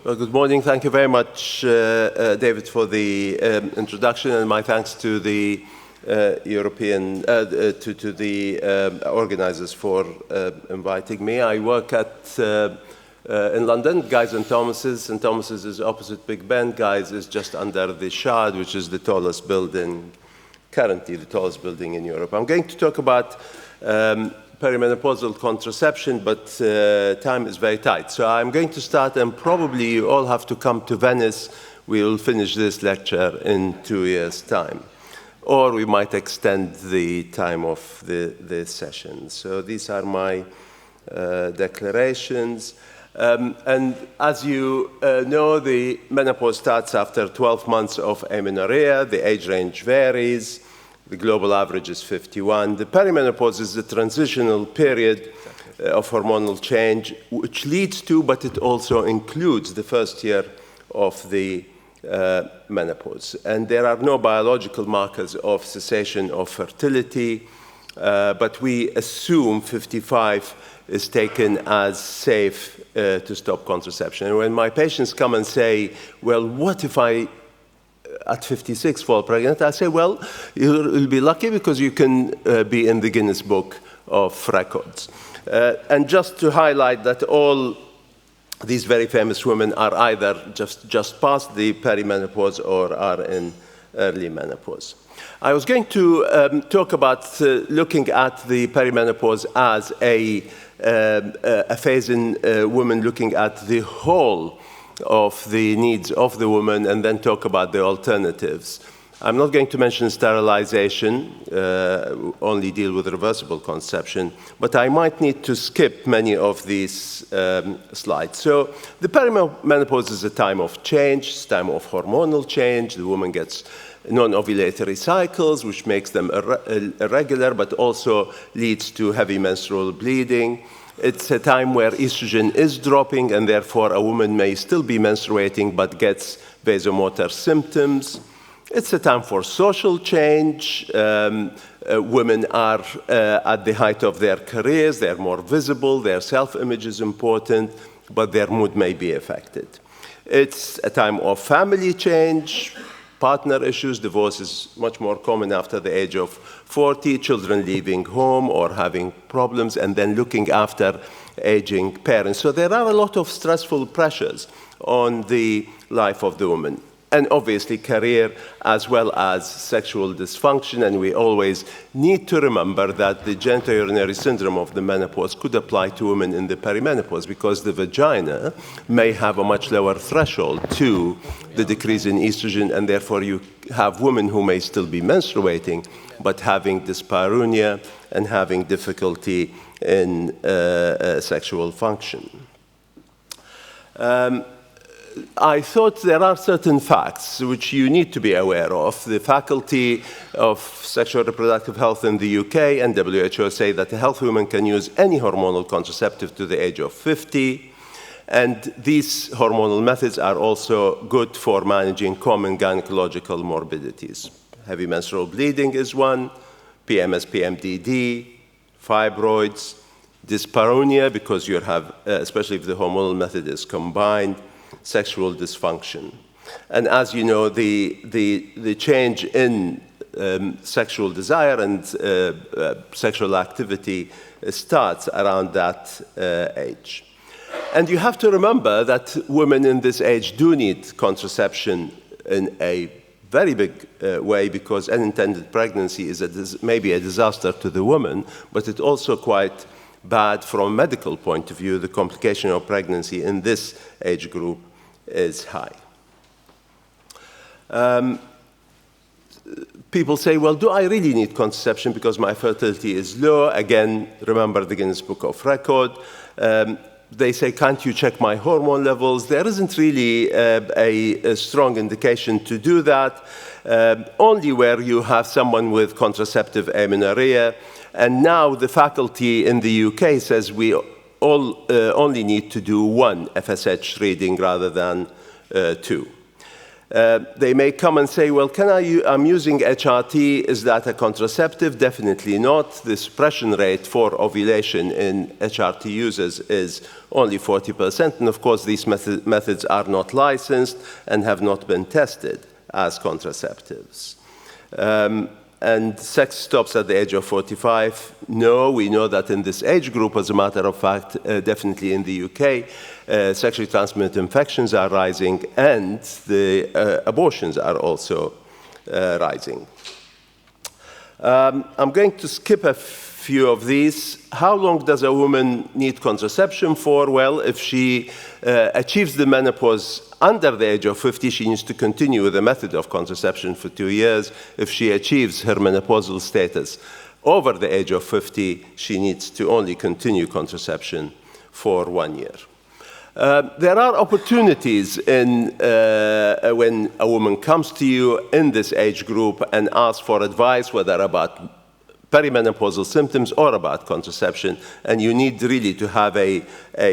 Well, good morning. Thank you very much, David, for the introduction, and my thanks to the organizers for inviting me. I work in London, Guy's and Thomas's. And Thomas's is opposite Big Ben. Guy's is just under the Shard, which is the tallest building, currently the tallest building in Europe. I'm going to talk about perimenopausal contraception, but time is very tight. So I'm going to start, and probably you all have to come to Venice. We'll finish this lecture in 2 years' time. Or we might extend the time of the session. So these are my declarations. And as you know, the menopause starts after 12 months of amenorrhea. The age range varies. The global average is 51. The perimenopause is the transitional period of hormonal change, which leads to, but it also includes the first year of the menopause. And there are no biological markers of cessation of fertility, but we assume 55 is taken as safe to stop contraception. And when my patients come and say, well, what if I at 56 fall pregnant, I say, well, you'll be lucky because you can be in the Guinness Book of Records. And just to highlight that all these very famous women are either just past the perimenopause or are in early menopause. I was going to talk about looking at the perimenopause as a phase in women, looking at the whole of the needs of the woman, and then talk about the alternatives. I'm not going to mention sterilization, only deal with reversible conception, but I might need to skip many of these slides. So the perimenopause is a time of change, it's a time of hormonal change. The woman gets non-ovulatory cycles, which makes them irregular, but also leads to heavy menstrual bleeding. It's a time where estrogen is dropping, and therefore a woman may still be menstruating but gets vasomotor symptoms. It's a time for social change. Women are at the height of their careers. They're more visible. Their self-image is important, but their mood may be affected. It's a time of family change, partner issues. Divorce is much more common after the age of 40, children leaving home or having problems, and then looking after aging parents. So there are a lot of stressful pressures on the life of the woman. And obviously career as well as sexual dysfunction. And we always need to remember that the genitourinary syndrome of the menopause could apply to women in the perimenopause, because the vagina may have a much lower threshold to the decrease in estrogen, and therefore you have women who may still be menstruating, but having dyspareunia and having difficulty in sexual function. I thought there are certain facts which you need to be aware of. The Faculty of Sexual and Reproductive Health in the UK and WHO say that a healthy woman can use any hormonal contraceptive to the age of 50. And these hormonal methods are also good for managing common gynecological morbidities. Heavy menstrual bleeding is one, PMS, PMDD, fibroids, dyspareunia, because you have, especially if the hormonal method is combined, sexual dysfunction. And as you know, the change in sexual desire and sexual activity starts around that age. And you have to remember that women in this age do need contraception in a very big way, because unintended pregnancy is maybe a disaster to the woman, but it's also quite bad from a medical point of view. The complication of pregnancy in this age group is high. People say, well, do I really need contraception because my fertility is low? Again, remember the Guinness Book of Record. They say, can't you check my hormone levels? There isn't really a strong indication to do that, only where you have someone with contraceptive amenorrhea. And now the faculty in the UK says we only need to do one FSH reading rather than two. They may come and say, well, I'm using HRT, is that a contraceptive? Definitely not. The suppression rate for ovulation in HRT users is only 40%, and of course these methods are not licensed and have not been tested as contraceptives. And sex stops at the age of 45. No, we know that in this age group, as a matter of fact, definitely in the UK, sexually transmitted infections are rising, and the abortions are also rising. I'm going to skip a few of these. How long does a woman need contraception for? Well, if she achieves the menopause under the age of 50, she needs to continue with the method of contraception for 2 years. If she achieves her menopausal status over the age of 50, she needs to only continue contraception for 1 year. There are opportunities in, when a woman comes to you in this age group and asks for advice, whether about perimenopausal symptoms or about contraception, and you need really to have a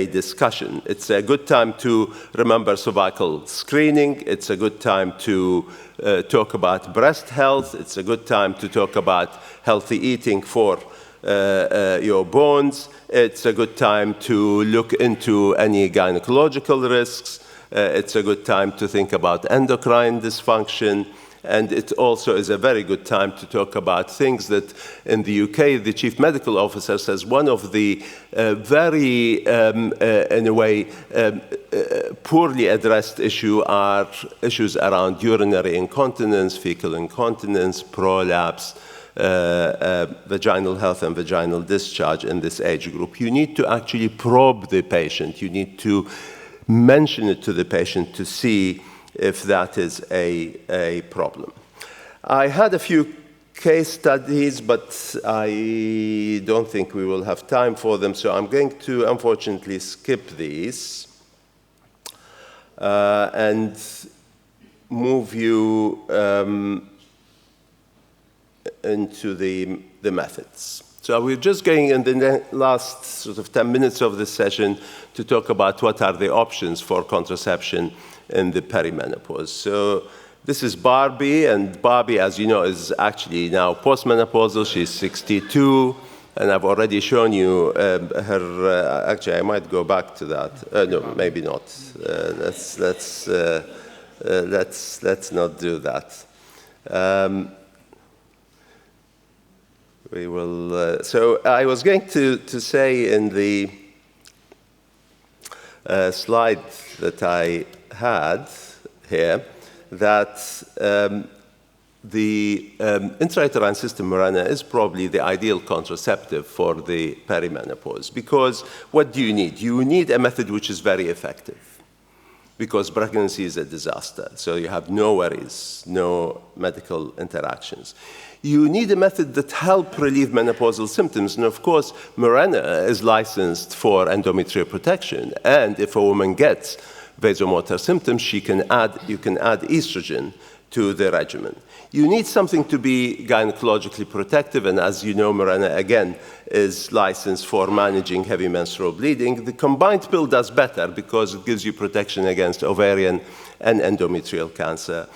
discussion. It's a good time to remember cervical screening. It's a good time to talk about breast health. It's a good time to talk about healthy eating for your bones. It's a good time to look into any gynecological risks. It's a good time to think about endocrine dysfunction. And it also is a very good time to talk about things that in the UK, the chief medical officer says one of the very, in a way, poorly addressed issues are issues around urinary incontinence, fecal incontinence, prolapse, vaginal health and vaginal discharge in this age group. You need to actually probe the patient. You need to mention it to the patient to see if that is a problem. I had a few case studies, but I don't think we will have time for them, so I'm going to unfortunately skip these and move you into the methods. So we're just going in the last sort of 10 minutes of this session to talk about what are the options for contraception in the perimenopause. So this is Barbie, and Barbie, as you know, is actually now postmenopausal. She's 62, and I've already shown you her. Actually, I might go back to that. No, maybe not. Let's not do that. We will. So I was going to say in the slide that I had here that the intrauterine system Mirena is probably the ideal contraceptive for the perimenopause, because what do you need? You need a method which is very effective, because pregnancy is a disaster, so you have no worries, no medical interactions. You need a method that helps relieve menopausal symptoms, and of course, Mirena is licensed for endometrial protection, and if a woman gets vasomotor symptoms, you can add estrogen to the regimen. You need something to be gynecologically protective, and as you know, Mirena, again, is licensed for managing heavy menstrual bleeding. The combined pill does better because it gives you protection against ovarian and endometrial cancer.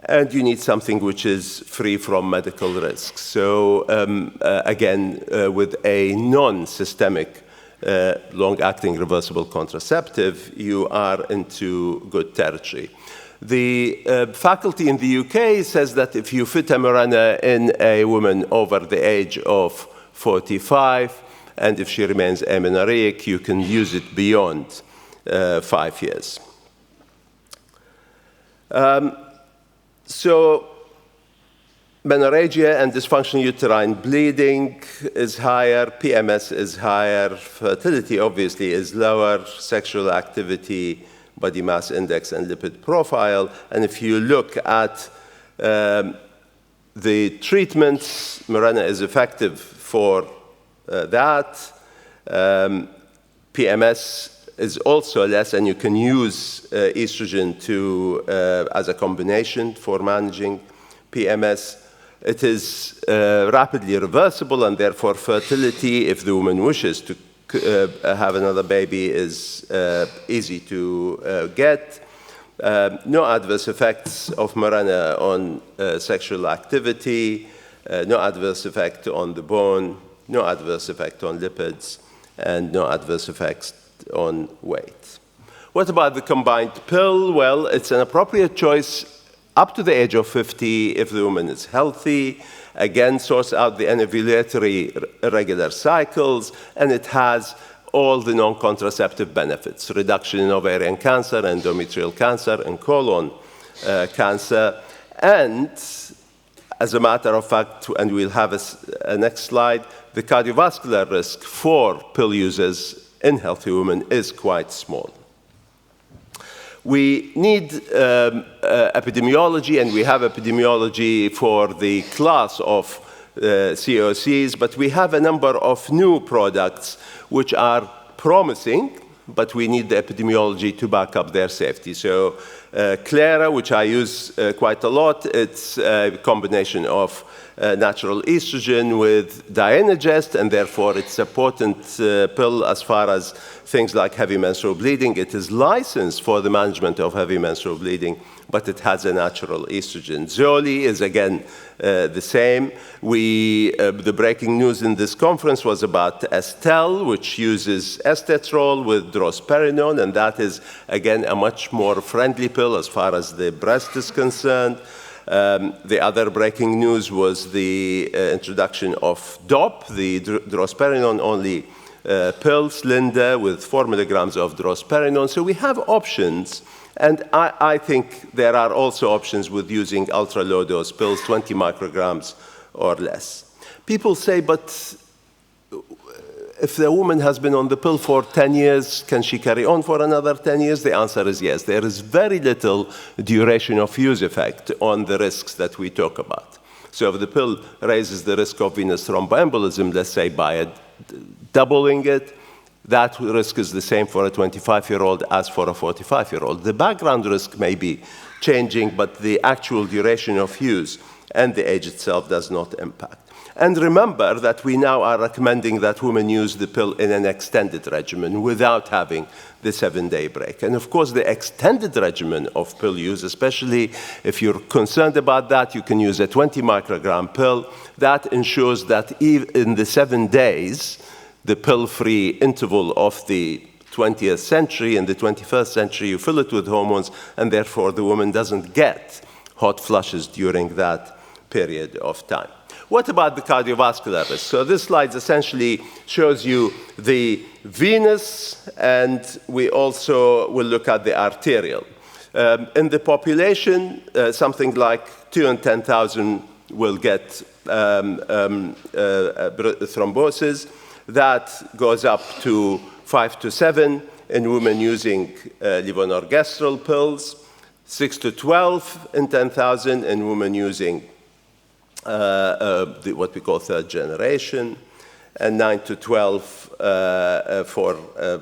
And you need something which is free from medical risks. So again, with a non-systemic long-acting reversible contraceptive, you are into good territory. The faculty in the UK says that if you fit a Mirena in a woman over the age of 45, and if she remains amenorrheic, you can use it beyond 5 years. So menorrhagia and dysfunctional uterine bleeding is higher, PMS is higher, fertility obviously is lower, sexual activity, body mass index, and lipid profile. And if you look at the treatments, Mirena is effective for that. PMS is also less, and you can use estrogen as a combination for managing PMS. It is rapidly reversible, and therefore fertility, if the woman wishes to have another baby, is easy to get. No adverse effects of Mirena on sexual activity, no adverse effect on the bone, no adverse effect on lipids, and no adverse effects on weight. What about the combined pill? Well, it's an appropriate choice up to the age of 50 if the woman is healthy, again, sorts out the anovulatory irregular cycles, and it has all the non-contraceptive benefits, reduction in ovarian cancer, endometrial cancer, and colon cancer. And as a matter of fact, and we'll have a next slide, the cardiovascular risk for pill users in healthy women is quite small. We need epidemiology, and we have epidemiology for the class of COCs, but we have a number of new products which are promising, but we need the epidemiology to back up their safety. So Clara, which I use quite a lot, it's a combination of natural estrogen with Dienogest, and therefore it's a potent pill as far as things like heavy menstrual bleeding. It is licensed for the management of heavy menstrual bleeding, but it has a natural estrogen. Zoli is again the same. The breaking news in this conference was about Estelle, which uses estetrol with drospirenone, and that is again a much more friendly pill as far as the breast is concerned. The other breaking news was the introduction of DOP, the drospirenone-only pills, Linda, with 4 milligrams of drospirenone. So we have options, and I think there are also options with using ultra-low dose pills, 20 micrograms or less. People say, but if the woman has been on the pill for 10 years, can she carry on for another 10 years? The answer is yes. There is very little duration of use effect on the risks that we talk about. So if the pill raises the risk of venous thromboembolism, let's say by doubling it, that risk is the same for a 25-year-old as for a 45-year-old. The background risk may be changing, but the actual duration of use and the age itself does not impact. And remember that we now are recommending that women use the pill in an extended regimen without having the 7-day break. And of course, the extended regimen of pill use, especially if you're concerned about that, you can use a 20 microgram pill. That ensures that even in the 7 days, the pill-free interval of the 20th century and the 21st century, you fill it with hormones, and therefore the woman doesn't get hot flushes during that period of time. What about the cardiovascular risk? So this slide essentially shows you the venous, and we also will look at the arterial. In the population, something like 2 in 10,000 will get thrombosis. That goes up to 5 to 7 in women using levonorgestrel pills, 6 to 12 in 10,000 in women using what we call third generation, and 9 to 12 for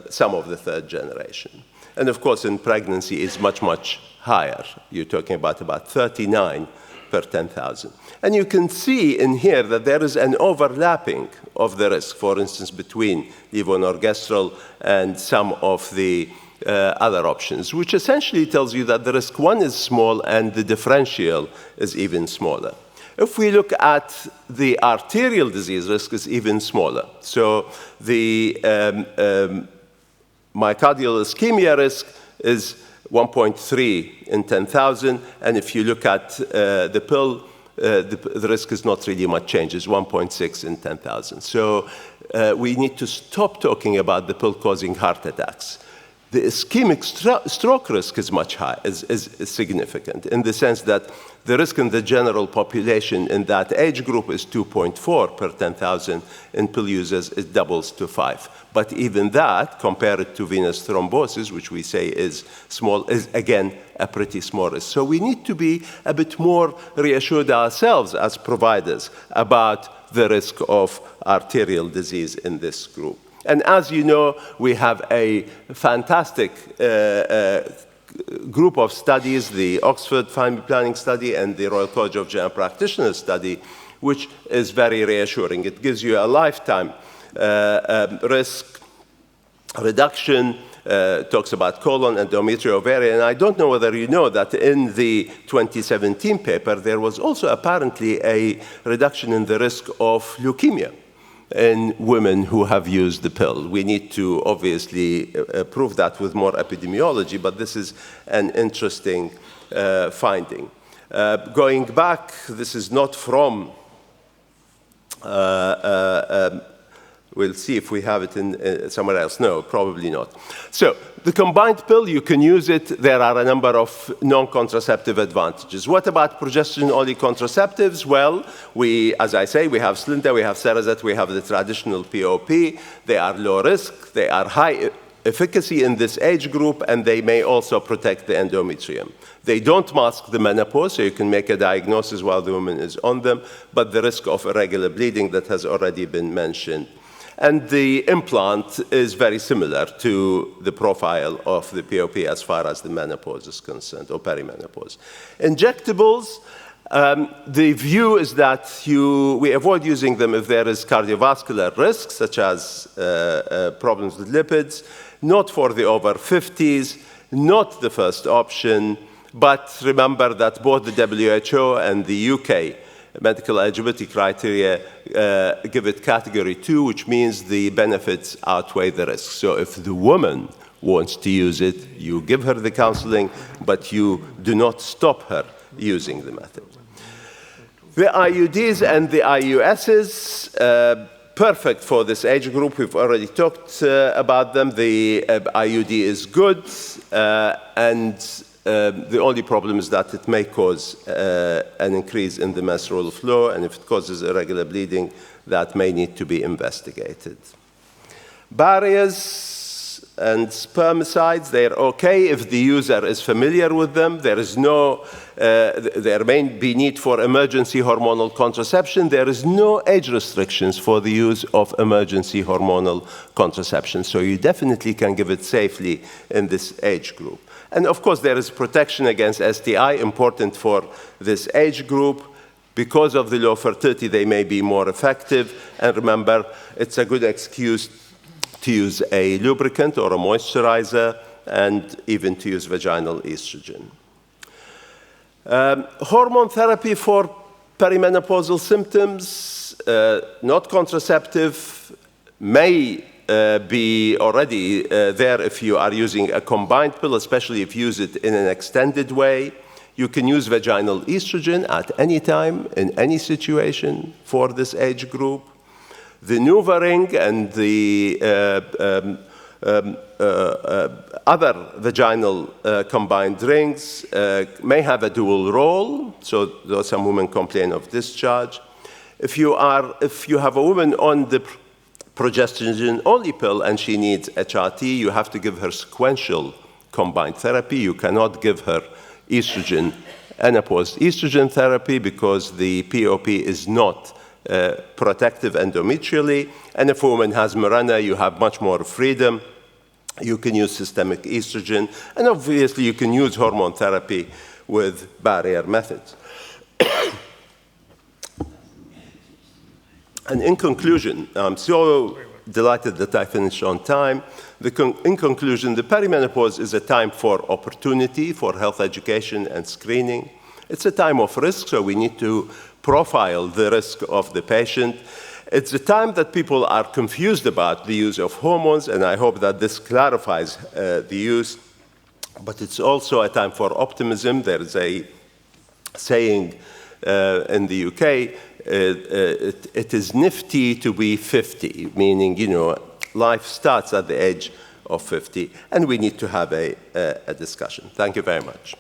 some of the third generation. And of course, in pregnancy, it's much, much higher. You're talking about 39 per 10,000. And you can see in here that there is an overlapping of the risk, for instance, between levonorgestrel and some of the other options, which essentially tells you that the risk one is small and the differential is even smaller. If we look at the arterial disease risk, is even smaller. So the myocardial ischemia risk is 1.3 in 10,000, and if you look at the pill, the risk is not really much change. It's 1.6 in 10,000. So we need to stop talking about the pill causing heart attacks. The ischemic stroke risk is much higher, is significant, in the sense that the risk in the general population in that age group is 2.4 per 10,000. In pill users, it doubles to 5. But even that, compared to venous thrombosis, which we say is small, is again a pretty small risk. So we need to be a bit more reassured ourselves as providers about the risk of arterial disease in this group. And as you know, we have a fantastic group of studies, the Oxford Family Planning Study and the Royal College of General Practitioners study, which is very reassuring. It gives you a lifetime risk reduction talks about colon, endometrial, ovarian. And I don't know whether you know that in the 2017 paper, there was also apparently a reduction in the risk of leukemia in women who have used the pill. We need to obviously prove that with more epidemiology, but this is an interesting finding. Going back, this is not from, we'll see if we have it in somewhere else. No, probably not. So the combined pill, you can use it. There are a number of non-contraceptive advantages. What about progesterone-only contraceptives? Well, as I say, we have Slinda, we have Cerazette, we have the traditional POP. They are low risk, they are high efficacy in this age group, and they may also protect the endometrium. They don't mask the menopause, so you can make a diagnosis while the woman is on them, but the risk of irregular bleeding that has already been mentioned. And the implant is very similar to the profile of the POP as far as the menopause is concerned, or perimenopause. Injectables, the view is that we avoid using them if there is cardiovascular risk, such as problems with lipids, not for the over 50s, not the first option, but remember that both the WHO and the UK medical eligibility criteria give it category 2, which means the benefits outweigh the risks. So if the woman wants to use it, you give her the counseling, but you do not stop her using the method. The IUDs and the IUSs, perfect for this age group. We've already talked about them. The IUD is good, and the only problem is that it may cause an increase in the menstrual flow, and if it causes irregular bleeding, that may need to be investigated. Barriers and spermicides, they're okay if the user is familiar with them. There may be need for emergency hormonal contraception. There is no age restrictions for the use of emergency hormonal contraception, so you definitely can give it safely in this age group. And of course, there is protection against STI, important for this age group. Because of the low fertility, they may be more effective. And remember, it's a good excuse to use a lubricant or a moisturizer, and even to use vaginal estrogen. Hormone therapy for perimenopausal symptoms, not contraceptive, may be already there if you are using a combined pill, especially if you use it in an extended way. You can use vaginal estrogen at any time, in any situation for this age group. The NuvaRing and the other vaginal combined rings may have a dual role, so though some women complain of discharge. If you have a woman on the progesterone-only pill and she needs HRT, you have to give her sequential combined therapy. You cannot give her estrogen, unopposed estrogen therapy, because the POP is not protective endometrially. And if a woman has Mirena, you have much more freedom. You can use systemic estrogen, and obviously you can use hormone therapy with barrier methods. And in conclusion, I'm so delighted that I finished on time. In conclusion, the perimenopause is a time for opportunity, for health education and screening. It's a time of risk, so we need to profile the risk of the patient. It's a time that people are confused about the use of hormones, and I hope that this clarifies the use. But it's also a time for optimism. There is a saying in the UK, it is nifty to be 50, meaning, life starts at the age of 50, and we need to have a discussion. Thank you very much.